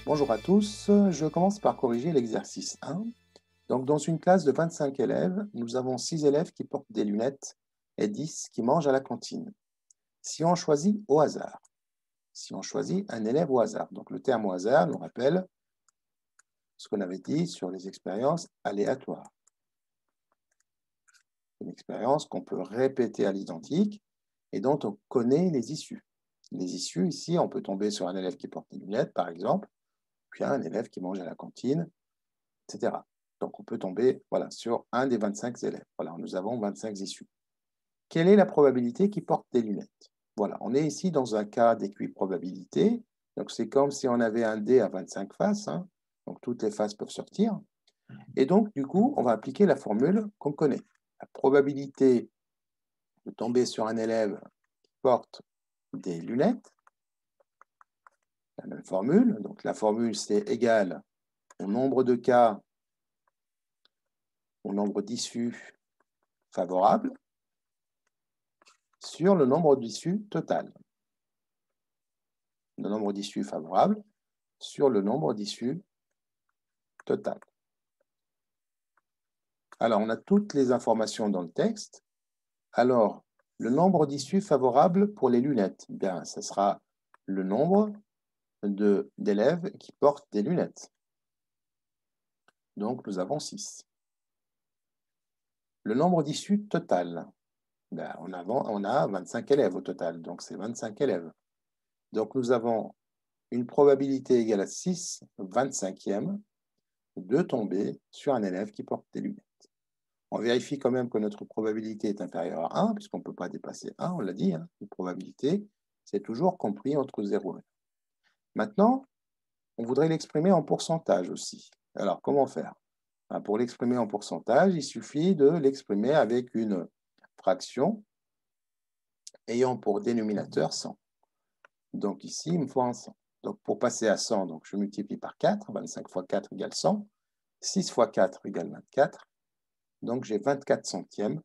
Bonjour à tous, je commence par corriger l'exercice 1. Donc, dans une classe de 25 élèves, nous avons 6 élèves qui portent des lunettes et 10 qui mangent à la cantine. Si on choisit au hasard, si on choisit un élève au hasard, donc le terme au hasard nous rappelle ce qu'on avait dit sur les expériences aléatoires. Une expérience qu'on peut répéter à l'identique et dont on connaît les issues. Les issues, ici, on peut tomber sur un élève qui porte des lunettes, par exemple, puis un élève qui mange à la cantine, etc. Donc, on peut tomber sur un des 25 élèves. Voilà, nous avons 25 issues. Quelle est la probabilité qu'il porte des lunettes? Voilà, on est ici dans un cas d'équiprobabilité. Donc, c'est comme si on avait un dé à 25 faces. Donc, toutes les faces peuvent sortir. Et donc, du coup, on va appliquer la formule qu'on connaît. La probabilité de tomber sur un élève qui porte des lunettes, la même formule. Donc, la formule, c'est égal au nombre de cas, au nombre d'issues favorables, sur le nombre d'issues total. Le nombre d'issues favorables sur le nombre d'issues total. Alors, on a toutes les informations dans le texte. Alors, le nombre d'issues favorables pour les lunettes, bien, ce sera le nombre d'élèves qui portent des lunettes. Donc, nous avons 6. Le nombre d'issues total, ben, on a 25 élèves au total, donc c'est 25 élèves. Donc, nous avons une probabilité égale à 6 25e de tomber sur un élève qui porte des lunettes. On vérifie quand même que notre probabilité est inférieure à 1, puisqu'on ne peut pas dépasser 1, on l'a dit, une probabilité, c'est toujours compris entre 0 et 1. Maintenant, on voudrait l'exprimer en pourcentage aussi. Alors, comment faire? Pour l'exprimer en pourcentage, il suffit de l'exprimer avec une fraction ayant pour dénominateur 100. Donc ici, il me faut un 100. Donc pour passer à 100, donc je multiplie par 4, 25 fois 4 égale 100, 6 fois 4 égale 24, donc j'ai 24 centièmes,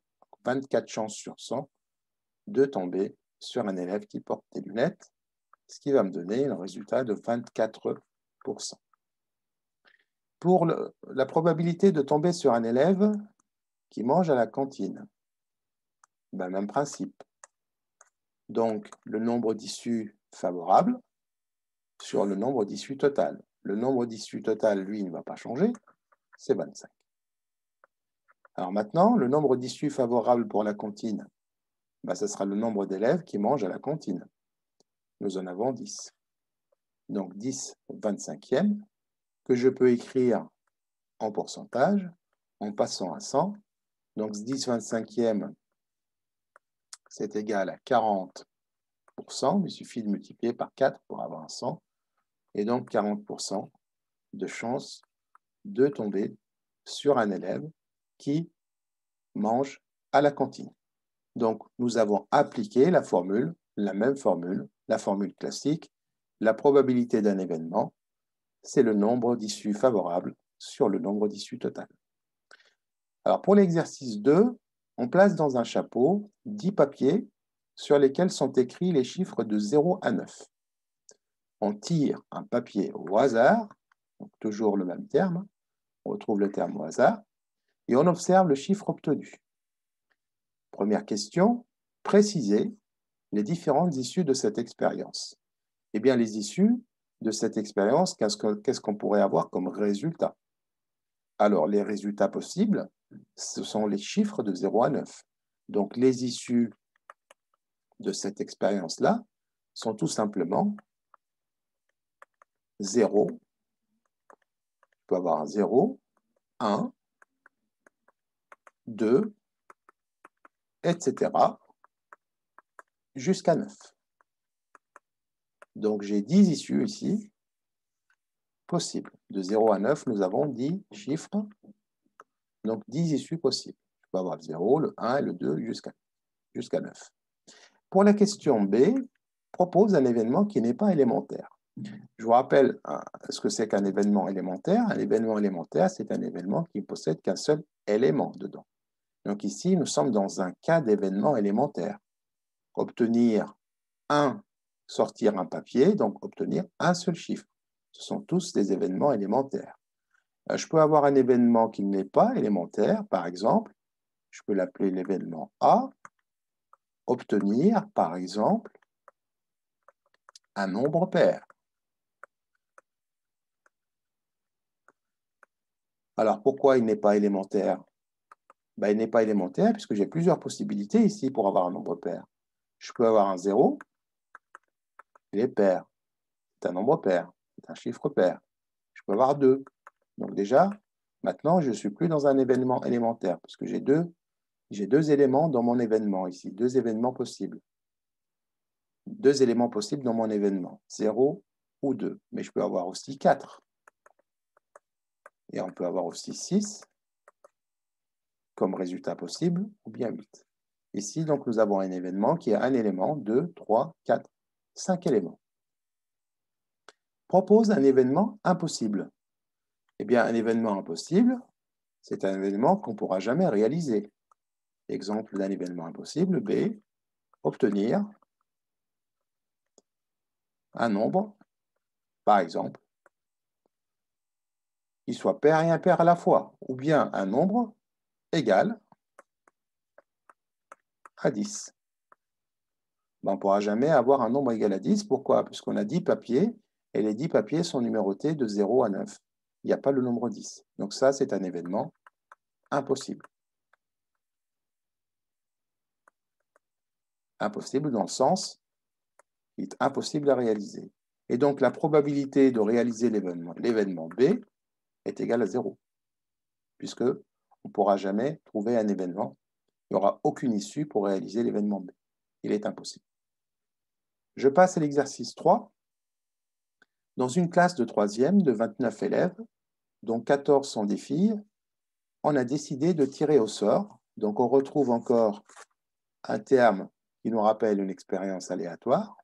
24 chances sur 100 de tomber sur un élève qui porte des lunettes, ce qui va me donner un résultat de 24%. Pour la probabilité de tomber sur un élève qui mange à la cantine, ben, même principe. Donc, le nombre d'issues favorables sur le nombre d'issues total. Le nombre d'issues total, lui, ne va pas changer, c'est 25. Alors maintenant, le nombre d'issues favorables pour la cantine, ben, ce sera le nombre d'élèves qui mangent à la cantine. Nous en avons 10. Donc 10 25e, que je peux écrire en pourcentage, en passant à 100. Donc 10 25e, c'est égal à 40%. Il suffit de multiplier par 4 pour avoir un 100. Et donc 40% de chance de tomber sur un élève qui mange à la cantine. Donc, nous avons appliqué la formule, la même formule, la formule classique. La probabilité d'un événement, c'est le nombre d'issues favorables sur le nombre d'issues total. Alors, pour l'exercice 2, on place dans un chapeau 10 papiers sur lesquels sont écrits les chiffres de 0 à 9. On tire un papier au hasard, donc toujours le même terme, on retrouve le terme au hasard, et on observe le chiffre obtenu. Première question, précisez les différentes issues de cette expérience. Eh bien, les issues de cette expérience, qu'est-ce qu'on pourrait avoir comme résultat? Alors, les résultats possibles, ce sont les chiffres de 0 à 9. Donc, les issues de cette expérience-là sont tout simplement 0, je peux avoir 0, 1, 2, etc., jusqu'à 9. Donc, j'ai 10 issues ici possibles. De 0 à 9, nous avons 10 chiffres, donc 10 issues possibles. Je peux avoir le 0, le 1 et le 2 jusqu'à 9. Pour la question B, propose un événement qui n'est pas élémentaire. Je vous rappelle ce que c'est qu'un événement élémentaire. Un événement élémentaire, c'est un événement qui ne possède qu'un seul élément dedans. Donc ici, nous sommes dans un cas d'événement élémentaire. Obtenir sortir un papier, donc obtenir un seul chiffre. Ce sont tous des événements élémentaires. Je peux avoir un événement qui n'est pas élémentaire, par exemple, je peux l'appeler l'événement A, obtenir, par exemple, un nombre pair. Alors, pourquoi il n'est pas élémentaire? Ben, il n'est pas élémentaire puisque j'ai plusieurs possibilités ici pour avoir un nombre pair. Je peux avoir un 0, il est pair. C'est un nombre pair, c'est un chiffre pair. Je peux avoir 2. Donc déjà, maintenant, je ne suis plus dans un événement élémentaire parce que j'ai deux éléments dans mon événement ici, deux événements possibles. Deux éléments possibles dans mon événement, 0 ou 2. Mais je peux avoir aussi 4. Et on peut avoir aussi 6 comme résultat possible, ou bien 8. Ici, donc, nous avons un événement qui a un élément, 2, 3, 4, 5 éléments. Propose un événement impossible. Eh bien, un événement impossible, c'est un événement qu'on ne pourra jamais réaliser. Exemple d'un événement impossible, B, obtenir un nombre, par exemple, qui soit pair et impair à la fois, ou bien un nombre égal à 10. Ben, on ne pourra jamais avoir un nombre égal à 10. Pourquoi? Puisqu'on a 10 papiers, et les 10 papiers sont numérotés de 0 à 9. Il n'y a pas le nombre 10. Donc ça, c'est un événement impossible. Impossible dans le sens, il est impossible à réaliser. Et donc la probabilité de réaliser l'événement B est égale à 0. Puisque on ne pourra jamais trouver un événement. Il n'y aura aucune issue pour réaliser l'événement B. Il est impossible. Je passe à l'exercice 3. Dans une classe de 3e de 29 élèves, dont 14 sont des filles, on a décidé de tirer au sort. Donc on retrouve encore un terme qui nous rappelle une expérience aléatoire.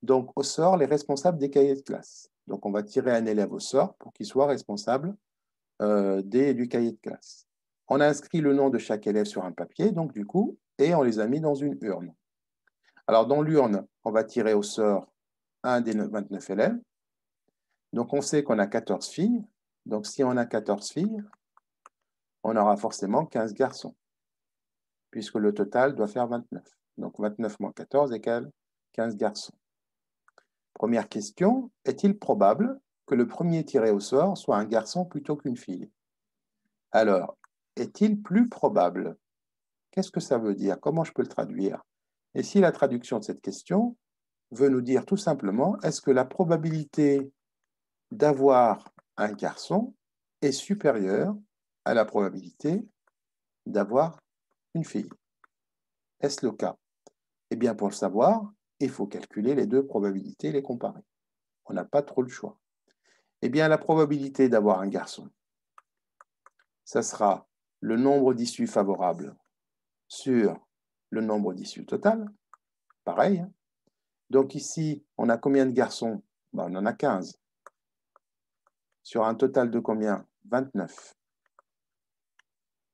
Donc au sort, les responsables des cahiers de classe. Donc on va tirer un élève au sort pour qu'il soit responsable du cahier de classe. On a inscrit le nom de chaque élève sur un papier, donc du coup, et on les a mis dans une urne. Alors dans l'urne, on va tirer au sort un des 29 élèves. Donc on sait qu'on a 14 filles. Donc si on a 14 filles, on aura forcément 15 garçons, puisque le total doit faire 29. Donc 29 moins 14 égale 15 garçons. Première question, est-il probable que le premier tiré au sort soit un garçon plutôt qu'une fille? Alors, est-il plus probable? Qu'est-ce que ça veut dire? Comment je peux le traduire? Et si la traduction de cette question veut nous dire tout simplement, est-ce que la probabilité d'avoir un garçon est supérieure à la probabilité d'avoir une fille? Est-ce le cas? Eh bien, pour le savoir, il faut calculer les deux probabilités et les comparer. On n'a pas trop le choix. Eh bien, la probabilité d'avoir un garçon, ça sera le nombre d'issues favorables sur le nombre d'issues total. Pareil. Donc ici, on a combien de garçons? Ben, on en a 15. Sur un total de combien? 29.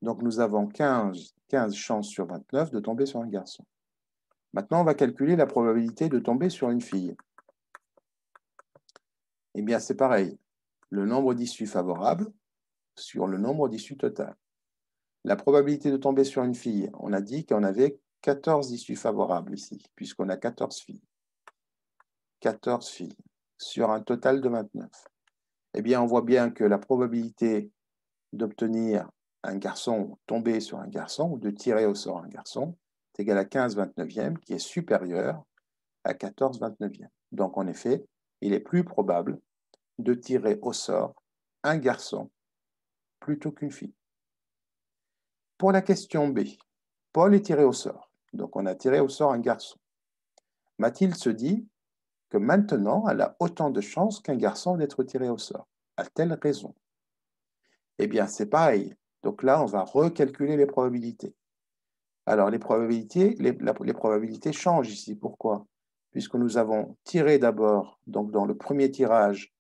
Donc nous avons 15 chances sur 29 de tomber sur un garçon. Maintenant, on va calculer la probabilité de tomber sur une fille. Eh bien, c'est pareil. Le nombre d'issues favorables sur le nombre d'issues totales. La probabilité de tomber sur une fille, on a dit qu'on avait 14 issues favorables ici, puisqu'on a 14 filles. 14 filles sur un total de 29. Eh bien, on voit bien que la probabilité d'obtenir un garçon, tomber sur un garçon, ou de tirer au sort un garçon, est égale à 15 29e, qui est supérieur à 14 29e. Donc, en effet, il est plus probable de tirer au sort un garçon plutôt qu'une fille. Pour la question B, Paul est tiré au sort. Donc, on a tiré au sort un garçon. Mathilde se dit que maintenant, elle a autant de chances qu'un garçon d'être tiré au sort. A-t-elle raison? Eh bien, c'est pareil. Donc là, on va recalculer les probabilités. Alors, les probabilités changent ici. Pourquoi? Puisque nous avons tiré d'abord, donc dans le premier tirage,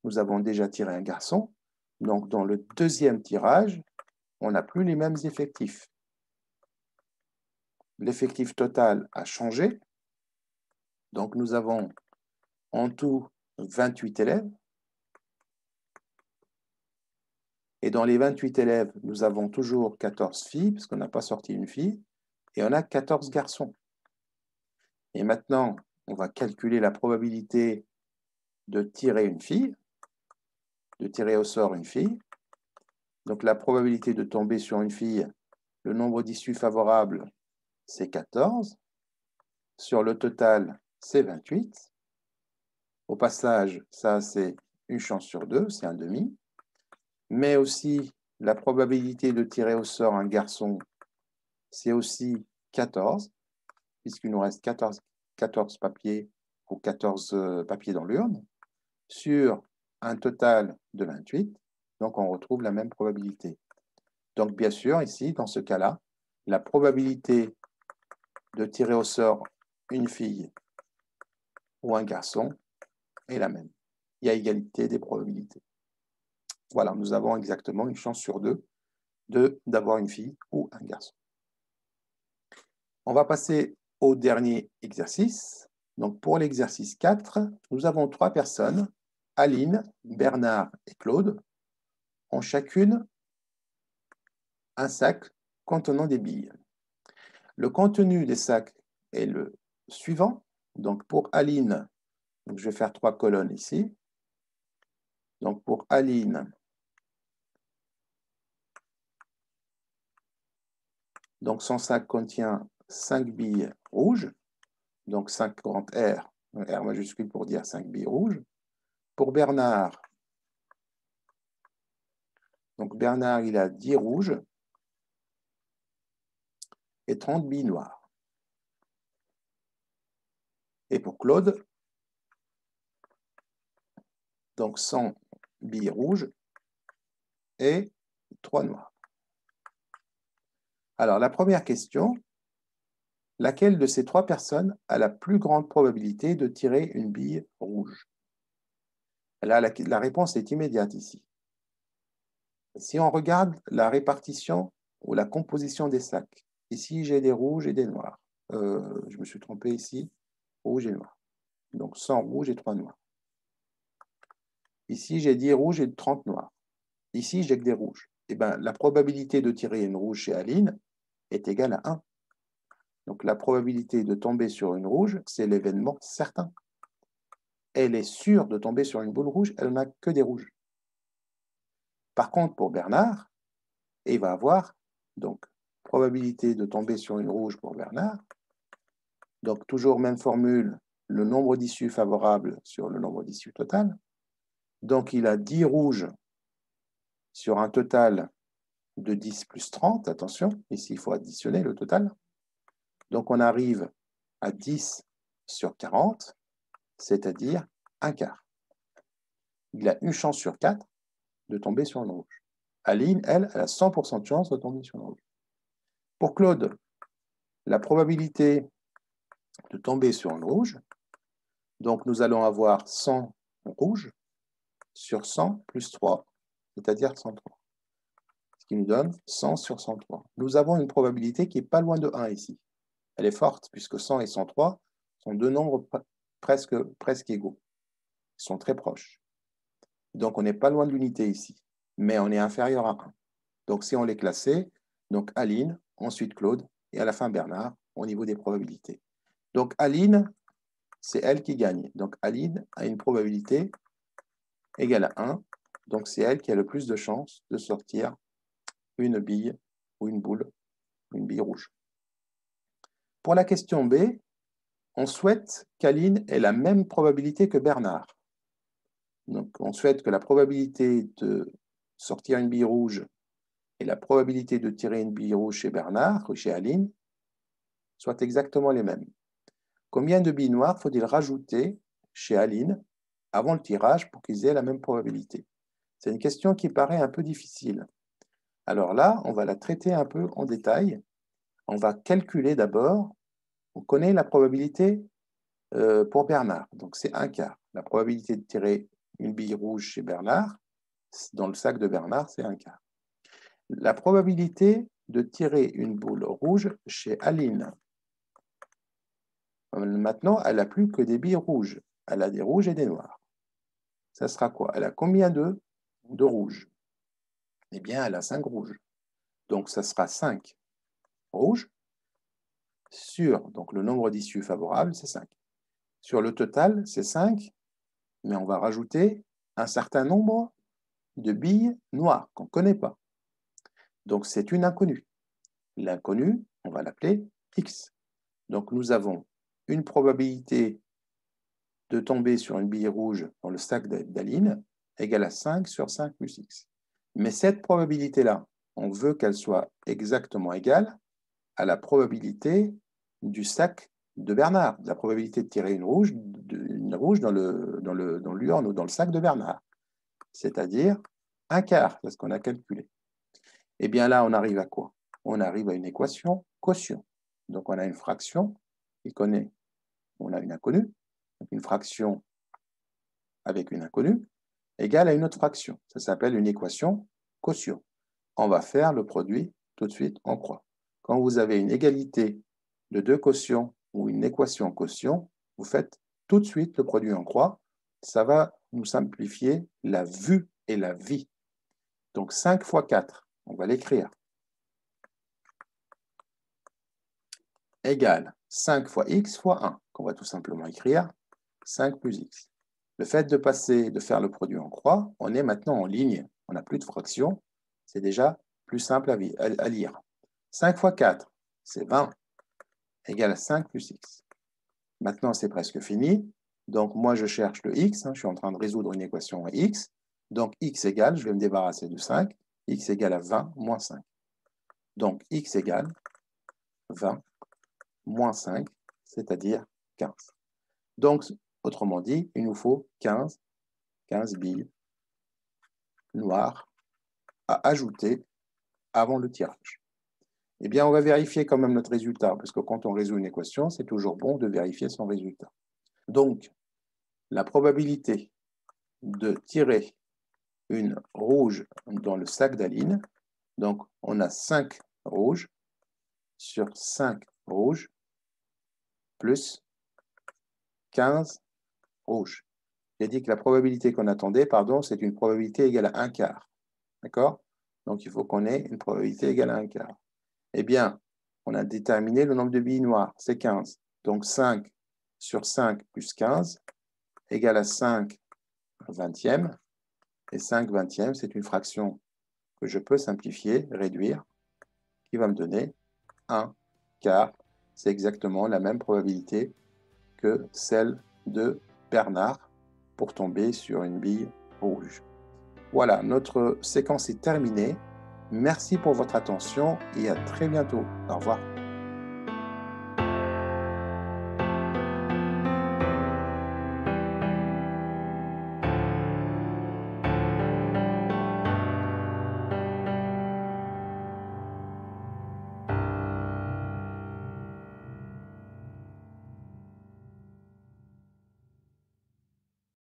nous avons déjà tiré un garçon. Donc, dans le deuxième tirage, on n'a plus les mêmes effectifs. L'effectif total a changé. Donc, nous avons en tout 28 élèves. Et dans les 28 élèves, nous avons toujours 14 filles, puisqu'on n'a pas sorti une fille, et on a 14 garçons. Et maintenant, on va calculer la probabilité de tirer une fille, de tirer au sort une fille. Donc la probabilité de tomber sur une fille, le nombre d'issues favorables, c'est 14. Sur le total, c'est 28. Au passage, ça, c'est une chance sur 2, c'est un demi. Mais aussi, la probabilité de tirer au sort un garçon, c'est aussi 14, puisqu'il nous reste 14 papiers ou 14 papiers dans l'urne, sur un total de 28. Donc, on retrouve la même probabilité. Donc, bien sûr, ici, dans ce cas-là, la probabilité de tirer au sort une fille ou un garçon est la même. Il y a égalité des probabilités. Voilà, nous avons exactement une chance sur 2 d'avoir une fille ou un garçon. On va passer au dernier exercice. Donc, pour l'exercice 4, nous avons 3 personnes, Aline, Bernard et Claude, ont chacune un sac contenant des billes. Le contenu des sacs est le suivant. Donc, pour Aline, donc je vais faire 3 colonnes ici. Donc, pour Aline, donc son sac contient 5 billes rouges. Donc 5 grands R, R majuscule pour dire 5 billes rouges. Pour Bernard, donc Bernard, il a 10 rouges et 30 billes noires. Et pour Claude, donc 100 billes rouges et 3 noires. Alors, la première question, laquelle de ces 3 personnes a la plus grande probabilité de tirer une bille rouge? Là, la réponse est immédiate ici. Si on regarde la répartition ou la composition des sacs, ici j'ai des rouges et des noirs. Je me suis trompé ici, rouge et noir. Donc 100 rouges et 3 noirs. Ici j'ai 10 rouges et 30 noirs. Ici j'ai que des rouges. Et bien la probabilité de tirer une rouge chez Aline est égale à 1. Donc la probabilité de tomber sur une rouge, c'est l'événement certain. Elle est sûre de tomber sur une boule rouge, elle n'a que des rouges. Par contre, pour Bernard, il va avoir donc probabilité de tomber sur une rouge pour Bernard. Donc toujours même formule, le nombre d'issues favorables sur le nombre d'issues total. Donc il a 10 rouges sur un total de 10 plus 30. Attention, ici il faut additionner le total. Donc on arrive à 10 sur 40, c'est-à-dire un quart. Il a une chance sur 4 de tomber sur une rouge. Aline, elle a 100% de chance de tomber sur une rouge. Pour Claude, la probabilité de tomber sur une rouge, donc nous allons avoir 100 rouges sur 100 plus 3, c'est-à-dire 103. Ce qui nous donne 100 sur 103. Nous avons une probabilité qui n'est pas loin de 1 ici. Elle est forte, puisque 100 et 103 sont deux nombres presque égaux. Ils sont très proches. Donc, on n'est pas loin de l'unité ici, mais on est inférieur à 1. Donc, si on les classait, donc Aline, ensuite Claude, et à la fin Bernard, au niveau des probabilités. Donc, Aline, c'est elle qui gagne. Donc, Aline a une probabilité égale à 1. Donc, c'est elle qui a le plus de chances de sortir une bille ou une boule, une bille rouge. Pour la question B, on souhaite qu'Aline ait la même probabilité que Bernard. Donc, on souhaite que la probabilité de sortir une bille rouge et la probabilité de tirer une bille rouge chez Bernard ou chez Aline soient exactement les mêmes. Combien de billes noires faut-il rajouter chez Aline avant le tirage pour qu'ils aient la même probabilité? C'est une question qui paraît un peu difficile. Alors là, on va la traiter un peu en détail. On va calculer d'abord, on connaît la probabilité pour Bernard, donc c'est un quart. La probabilité de tirer une bille rouge chez Bernard, dans le sac de Bernard, c'est un quart. La probabilité de tirer une boule rouge chez Aline. Maintenant, elle n'a plus que des billes rouges. Elle a des rouges et des noirs. Ça sera quoi? Elle a combien de rouges? Eh bien, elle a 5 rouges. Donc, ça sera 5 rouges sur, donc le nombre d'issues favorables, c'est 5. Sur le total, c'est 5, mais on va rajouter un certain nombre de billes noires qu'on ne connaît pas. Donc, c'est une inconnue. L'inconnue, on va l'appeler X. Donc, nous avons une probabilité de tomber sur une bille rouge dans le stack d'Aline égale à 5 sur 5 plus X. Mais cette probabilité-là, on veut qu'elle soit exactement égale à la probabilité du stack de Bernard, la probabilité de tirer une rouge dans l'urne ou dans le sac de Bernard, c'est-à-dire un quart, c'est ce qu'on a calculé. Et bien là, on arrive à quoi? On arrive à une équation quotient. Donc on a une fraction qui connaît, on a une inconnue, une fraction avec une inconnue, égale à une autre fraction. Ça s'appelle une équation quotient. On va faire le produit tout de suite en croix. Quand vous avez une égalité de deux quotients ou une équation quotient, vous faites tout de suite le produit en croix. Ça va nous simplifier la vue et la vie. Donc 5 fois 4, on va l'écrire, égale 5 fois x fois 1, qu'on va tout simplement écrire 5 plus x. Le fait de faire le produit en croix, on est maintenant en ligne. On n'a plus de fraction. C'est déjà plus simple à lire. 5 fois 4, c'est 20, égale à 5 plus x. Maintenant, c'est presque fini. Donc, moi, je cherche le x. Je suis en train de résoudre une équation à x. Donc, x égale, je vais me débarrasser de 5. X égale à 20 moins 5. Donc, x égale 20 moins 5, c'est-à-dire 15. Donc, autrement dit, il nous faut 15 billes noires à ajouter avant le tirage. Eh bien, on va vérifier quand même notre résultat, parce que quand on résout une équation, c'est toujours bon de vérifier son résultat. Donc, la probabilité de tirer une rouge dans le sac d'Aline, donc on a 5 rouges sur 5 rouges plus 15 rouges. J'ai dit que la probabilité qu'on attendait, pardon, c'est une probabilité égale à 1 quart. D'accord? Donc, il faut qu'on ait une probabilité égale à 1 quart. Eh bien, on a déterminé le nombre de billes noires, c'est 15. Donc, 5 sur 5 plus 15 égale à 5 vingtièmes. Et 5 vingtièmes, c'est une fraction que je peux simplifier, réduire, qui va me donner 1 quart. C'est exactement la même probabilité que celle de Bernard pour tomber sur une bille rouge. Voilà, notre séquence est terminée. Merci pour votre attention et à très bientôt. Au revoir.